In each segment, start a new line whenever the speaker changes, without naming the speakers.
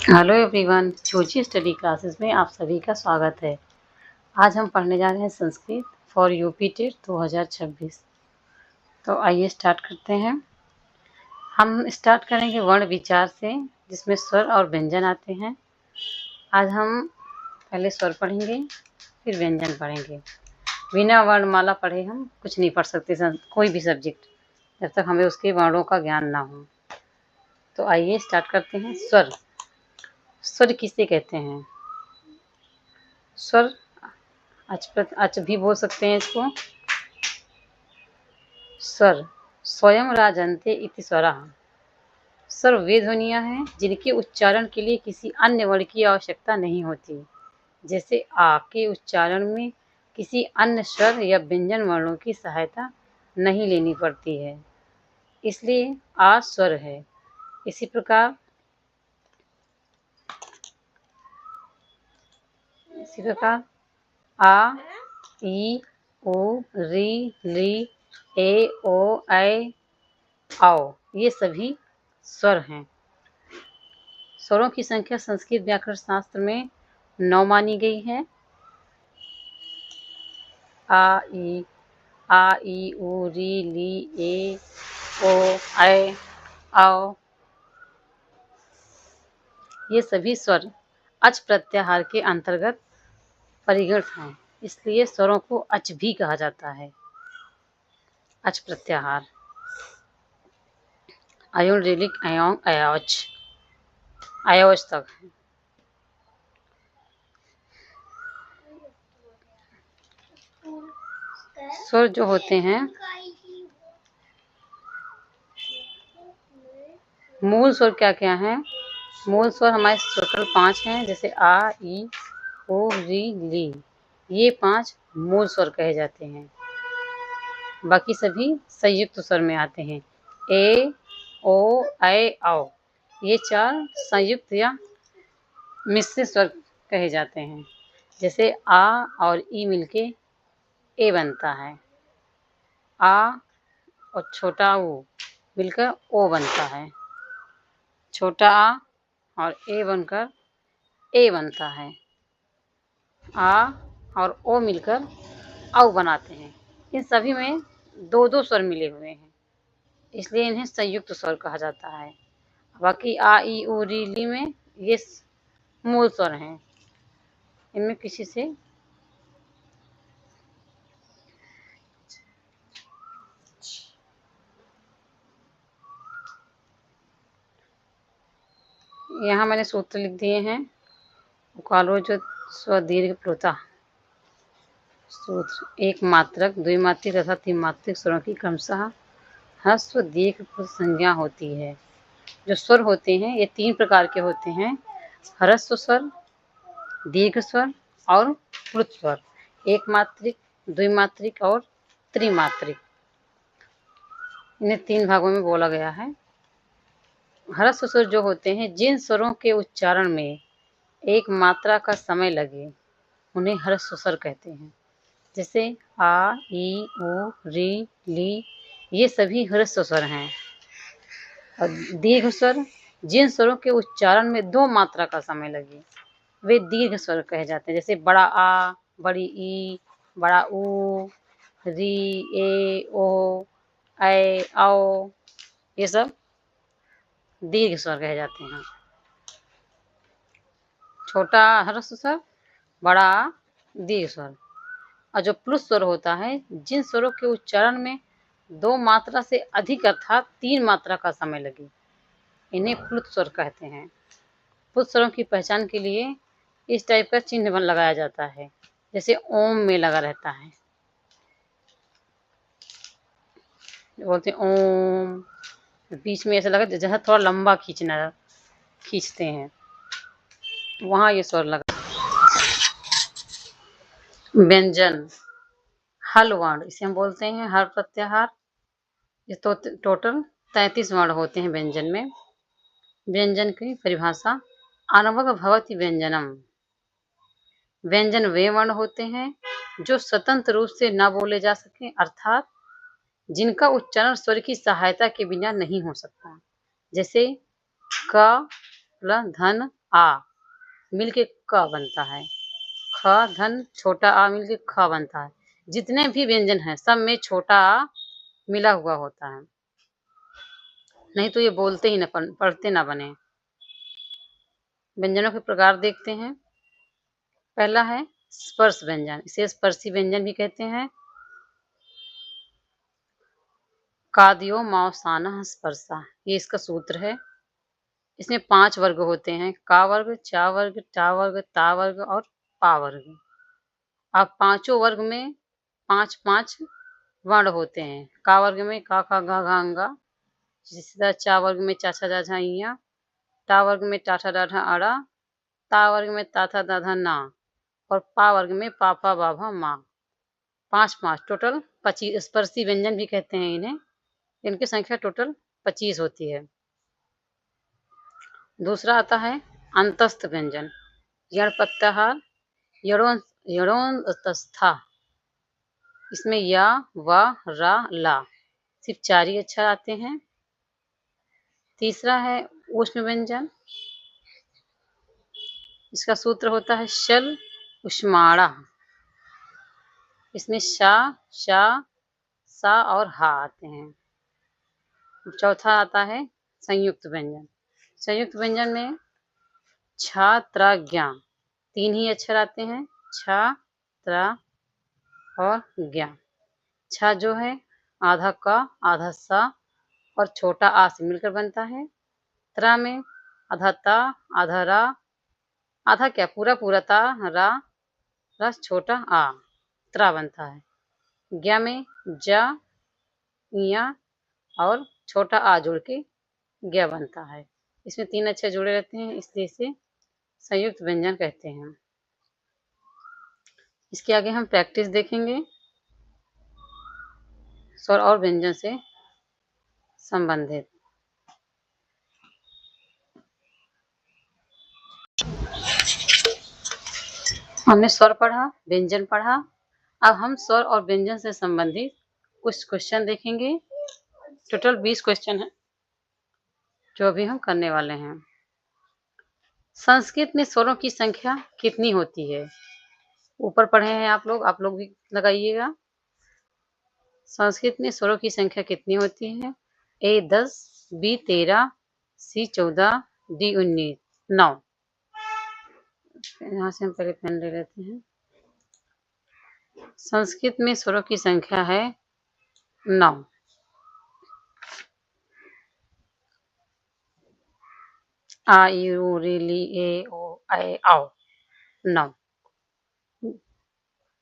Hello everyone, सोची study classes में आप सभी का स्वागत है। आज हम पढ़ने जा रहे हैं संस्कृत फॉर यूपी टेट 2026। तो आइए स्टार्ट करते हैं। हम स्टार्ट करेंगे वर्ण विचार से, जिसमें स्वर और व्यंजन आते हैं। आज हम पहले स्वर पढ़ेंगे, फिर व्यंजन पढ़ेंगे। बिना वर्णमाला पढ़े हम कुछ नहीं पढ़ सकते, कोई भी सब्जेक्ट, जब तक हमें उसके वर्णों का ज्ञान ना हो। तो आइए स्टार्ट करते हैं। स्वर, स्वर किसे कहते हैं? स्वर अच भी बोल सकते हैं इसको। स्वर स्वयं राजन्ते इति स्वरः। स्वर वे ध्वनियाँ हैं जिनके उच्चारण के लिए किसी अन्य वर्ण की आवश्यकता नहीं होती। जैसे आ के उच्चारण में किसी अन्य स्वर या व्यंजन वर्णों की सहायता नहीं लेनी पड़ती है, इसलिए आ स्वर है। इसी प्रकार आ, ई, उ, री, ली, ए, ओ, ऐ, आओ, ये सभी स्वर हैं। स्वरों की संख्या संस्कृत व्याकरण शास्त्र में 9 मानी गई है। आ, ई, उ, री, ली, ए, ओ, ऐ, आओ, ये सभी स्वर अच प्रत्याहार के अंतर्गत परिगणित हैं, इसलिए स्वरों को अच भी कहा जाता है। अच प्रत्याहार अयोन, रेलिक, अयोंग, अयोच तक है। स्वर जो होते हैं, मूल स्वर क्या क्या हैं? मूल स्वर हमारे टोटल 5 हैं, जैसे आ, ई, ओ, री, ली। ये 5 मूल स्वर कहे जाते हैं। बाकी सभी संयुक्त स्वर में आते हैं। ए, ओ, ऐ, औ, ये 4 संयुक्त या मिश्रित स्वर कहे जाते हैं। जैसे आ और ई मिलके ए बनता है। आ और छोटा ऊ मिलकर ओ बनता है। छोटा आ और ए बनकर ए बनता है। आ और ओ मिलकर औ बनाते हैं। इन सभी में 2-2 स्वर मिले हुए हैं, इसलिए इन्हें संयुक्त स्वर कहा जाता है। बाकी आ, ई, उ, री, ली में ये मूल स्वर हैं। इनमें किसी से यहाँ मैंने सूत्र लिख दिए हैं। उकालो जो स्वदीर्घ प्लुता सूत्र, एक मात्रक, द्विमात्रिक तथा त्रिमात्रिक स्वरों की क्रमशः ह्रस्व दीर्घ प्लुत संज्ञा होती है। जो स्वर होते हैं ये 3 प्रकार के होते हैं: ह्रस्व स्वर, दीर्घ स्वर और प्लुत स्वर। एक मात्रिक, द्विमात्रिक और त्रिमात्रिक। इन्हें 3 भागों में बोला गया है। ह्रस्व स्वर जो होते हैं, जिन स्वरों के उच्चारण में एक मात्रा का समय लगे, उन्हें ह्रस्व स्वर कहते हैं। जैसे आ, ई, उ, री, ली, ये सभी ह्रस्व स्वर हैं। और दीर्घ स्वर, जिन स्वरों के उच्चारण में 2 मात्रा का समय लगे, वे दीर्घ स्वर कहे जाते हैं। जैसे बड़ा आ, बड़ी ई, बड़ा ऊ, री, ए, ओ, ऐ, औ, ये सब दीर्घ स्वर कहे जाते हैं। छोटा ह्रस्व स्वर, बड़ा दीर्घ स्वर। और जो प्लुत स्वर होता है, जिन स्वरों के उच्चारण में 2 मात्रा से अधिक अर्थात 3 मात्रा का समय लगे, इन्हें प्लुत स्वर कहते हैं। प्लुत स्वरों की पहचान के लिए इस टाइप का चिन्ह लगाया जाता है, जैसे ओम में लगा रहता है। बोलते ओम, बीच में ऐसा लगा जैसे थोड़ा लंबा खींचते हैं, वहाँ ये स्वर लगा। व्यंजन, हल वर्ण, इसे हम बोलते हैं हर प्रत्याहार। ये तो टोटल 33 वर्ण होते हैं व्यंजन में। व्यंजन की परिभाषा, अनवग भवति व्यंजनम। व्यंजन वे वर्ण होते हैं जो स्वतंत्र रूप से न बोले जा सके, अर्थात जिनका उच्चारण स्वर की सहायता के बिना नहीं हो सकता। जैसे क, ल, धन, आ मिलके क बनता है। ख धन छोटा आ मिलके ख बनता है। जितने भी व्यंजन हैं सब में छोटा आ मिला हुआ होता है, नहीं तो ये बोलते ही न पढ़ते ना बने। व्यंजनों के प्रकार देखते हैं। पहला है स्पर्श व्यंजन, इसे स्पर्शी व्यंजन भी कहते हैं। कादयो मावसाना स्पर्शा, ये इसका सूत्र है। इसमें 5 वर्ग होते हैं, का वर्ग, चा वर्ग, टा वर्ग, ता वर्ग और पा वर्ग। अब पांचों वर्ग में 5-5 वर्ण होते हैं। का वर्ग में का खा गा घा अंगा, इसी तरह चा वर्ग में चा छा जा झा इया, टा वर्ग में टा ठा डा ढा अड़ा, ता वर्ग में ता था दा धा ना और पा वर्ग में पा पा बा भा मा। 5-5 टोटल 25 स्पर्शी व्यंजन भी कहते हैं इन्हें। इनकी संख्या टोटल 25 होती है। दूसरा आता है अंतस्थ व्यंजन, यण प्रत्याहार, यणोन्तस्था। इसमें या वा रा ला सिर्फ 4 ही अक्षर आते हैं। तीसरा है ऊष्म व्यंजन, इसका सूत्र होता है शल उष्माणा। इसमें शा शा सा और हा आते हैं। चौथा आता है संयुक्त व्यंजन। संयुक्त व्यंजन में छा त्रा ज्ञा 3 ही अक्षर आते हैं, छा त्रा और ज्ञा। छा जो है आधा का आधा सा और छोटा आ से मिलकर बनता है। त्रा में आधा ता आधा रा, आधा क्या पूरा पूरा ता रा रा छोटा आ, त्रा बनता है। ज्ञा में जा इया और छोटा आ जोड़ के ज्ञा बनता है। इसमें 3 अक्षर जुड़े रहते हैं, इसलिए इसे संयुक्त व्यंजन कहते हैं। इसके आगे हम प्रैक्टिस देखेंगे स्वर और व्यंजन से संबंधित। हमने स्वर पढ़ा, व्यंजन पढ़ा। अब हम स्वर और व्यंजन से संबंधित कुछ क्वेश्चन देखेंगे। टोटल 20 क्वेश्चन है जो अभी हम करने वाले हैं। संस्कृत में स्वरों की संख्या कितनी होती है? ऊपर पढ़े हैं आप लोग भी लगाइएगा। संस्कृत में स्वरों की संख्या कितनी होती है? ए 10, बी 13, सी 14, डी 19, 9। यहाँ से हम पहले पेन ले लेते हैं। संस्कृत में स्वरों की संख्या है 9। आ ई उ री ली ए ओ ऐ औ 9।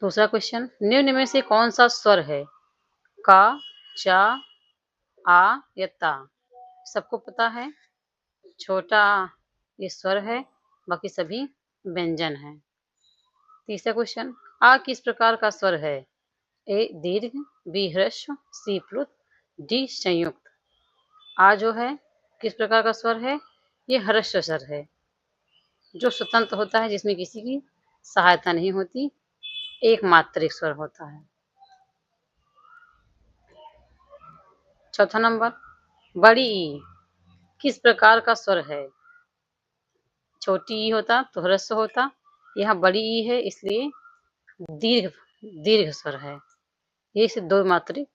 दूसरा क्वेश्चन, निम्न में से कौन सा स्वर है? का, चा, आ या ता? सबको पता है छोटा आ ये स्वर है, बाकी सभी व्यंजन है। तीसरा क्वेश्चन, आ किस प्रकार का स्वर है? ए दीर्घ, बी ह्रस्व, सी प्लुत, डी संयुक्त। आ जो है किस प्रकार का स्वर है? ये ह्रस्व स्वर है, जो स्वतंत्र होता है, जिसमें किसी की सहायता नहीं होती, एक मात्रिक स्वर होता है। चौथा नंबर, बड़ी ई किस प्रकार का स्वर है? छोटी ई होता तो ह्रस्व होता, यहाँ बड़ी ई है इसलिए दीर्घ दीर्घ स्वर है। ये इसे 2 मात्रिक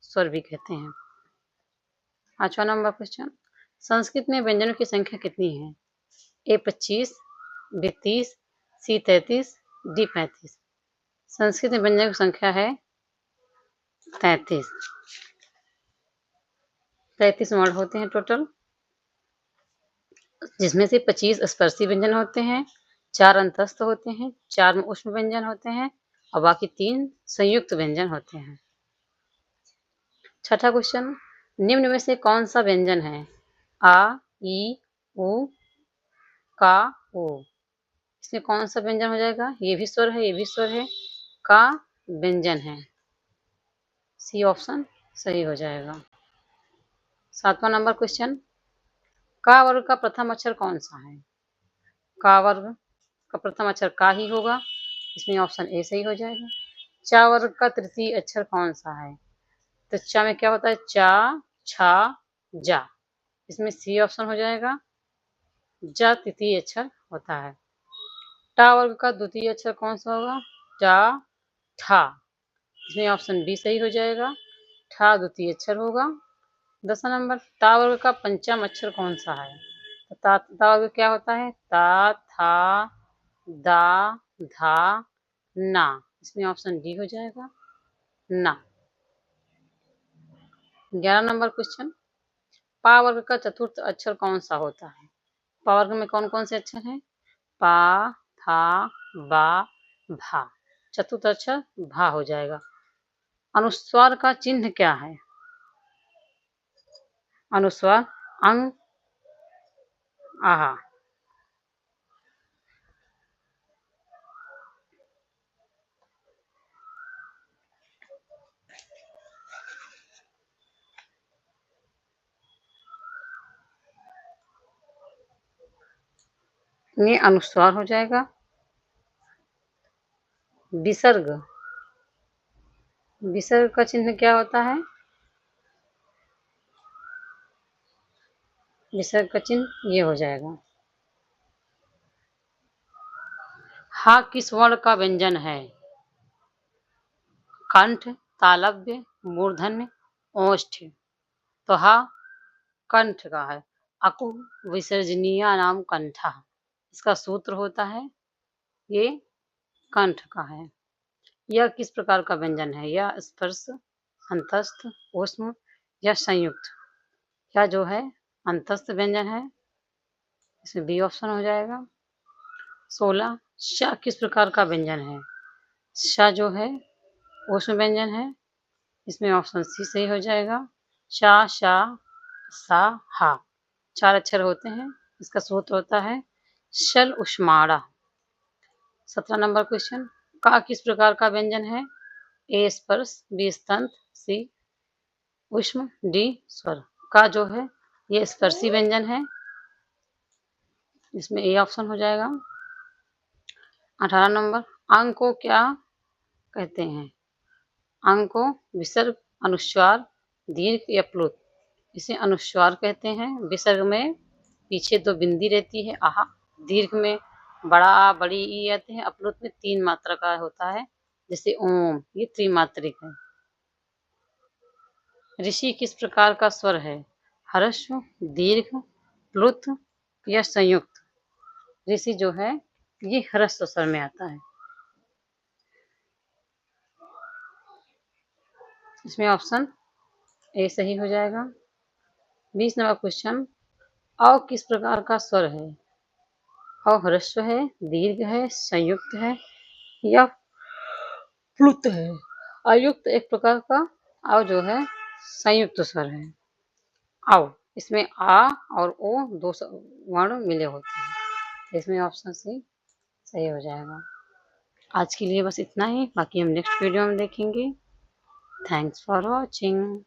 स्वर भी कहते हैं। 5वां नंबर क्वेश्चन, संस्कृत में व्यंजनों की संख्या कितनी है? ए 25, बी 30, सी 33, डी 35। संस्कृत में व्यंजनों की संख्या है 33। 33 वर्ण होते हैं टोटल, जिसमें से 25 स्पर्शी व्यंजन होते हैं, 4 अंतस्थ होते हैं, 4 में ऊष्म व्यंजन होते हैं और बाकी 3 संयुक्त व्यंजन होते हैं। छठा क्वेश्चन, निम्न में से कौन सा व्यंजन है? आ, ई, उ, का, ओ। इसमें कौन सा व्यंजन हो जाएगा? ये भी स्वर है, ये भी स्वर है, का व्यंजन है। सी ऑप्शन सही हो जाएगा। 7वां नंबर क्वेश्चन, का वर्ग का प्रथम अक्षर कौन सा है? का वर्ग का प्रथम अक्षर का ही होगा, इसमें ऑप्शन ए सही हो जाएगा। चा वर्ग का तृतीय अक्षर कौन सा है? तो चा में क्या होता है? चा, छा, जा, इसमें सी ऑप्शन हो जाएगा। जा तृतीय अक्षर होता है। टा वर्ग का द्वितीय अक्षर कौन सा होगा? टा, ठा। इसमें ऑप्शन बी सही हो जाएगा। ठा द्वितीय अक्षर होगा। 10वां नंबर, ता वर्ग का पंचम अक्षर कौन सा है? तो ता वर्ग क्या होता है? ता, था, दा, धा, ना। इसमें ऑप्शन डी हो जाएगा, ना। 11 नंबर क्वेश्चन, पा वर्ग का चतुर्थ अक्षर कौन सा होता है? पा वर्ग में कौन कौन से अक्षर हैं? पा, फा, बा, भा। चतुर्थ अक्षर भा हो जाएगा। अनुस्वार का चिन्ह क्या है? अनुस्वार अंग, आहा। ये अनुस्वार हो जाएगा। विसर्ग, विसर्ग का चिन्ह क्या होता है? विसर्ग का चिन्ह ये हो जाएगा। हा किस वर्ण का व्यंजन है? कंठ, तालव्य, मूर्धन्य, ओष्ठ। तो हा कंठ का है। अकु विसर्जनीय नाम कंठा। इसका सूत्र होता है, ये कंठ का है। यह किस प्रकार का व्यंजन है? यह स्पर्श, अंतस्थ, ऊष्म या संयुक्त? क्या जो है अंतस्थ व्यंजन है। इसमें बी ऑप्शन हो जाएगा। 16, श किस प्रकार का व्यंजन है? श जो है ऊष्म व्यंजन है। इसमें ऑप्शन सी सही हो जाएगा। शा, शा, सा, हा। 4 अक्षर होते हैं। इसका सूत्र होता है शल उष्माणा। 17 नंबर क्वेश्चन, का किस प्रकार का व्यंजन है? ए स्पर्श, बी स्तंत, सी ऊष्म, डी स्वर। का जो है ये स्पर्शी व्यंजन है। इसमें ए ऑप्शन हो जाएगा। 18 नंबर, अंग को क्या कहते हैं? अंग को विसर्ग, अनुस्वार, दीर्घ या प्लुत। इसे अनुस्वार कहते हैं। विसर्ग में पीछे 2 बिंदी रहती है, आहा। दीर्घ में बड़ा आ, बड़ी ई आते हैं। अपलुत में 3 मात्रा का होता है, जैसे ओम, ये त्रिमात्रिक है। ऋषि किस प्रकार का स्वर है? ह्रस्व, दीर्घ, प्लुत या संयुक्त? ऋषि जो है ये ह्रस्व स्वर में आता है। इसमें ऑप्शन ए सही हो जाएगा। 20 नंबर क्वेश्चन, अ किस प्रकार का स्वर है? अ ह्रस्व है, दीर्घ है, संयुक्त है या प्लुत है? अयुक्त एक प्रकार का अ जो है संयुक्त स्वर है। आओ, इसमें आ और ओ 2 वर्ण मिले होते हैं। इसमें ऑप्शन सी सही हो जाएगा। आज के लिए बस इतना ही, बाकी हम नेक्स्ट वीडियो में देखेंगे। Thanks for watching.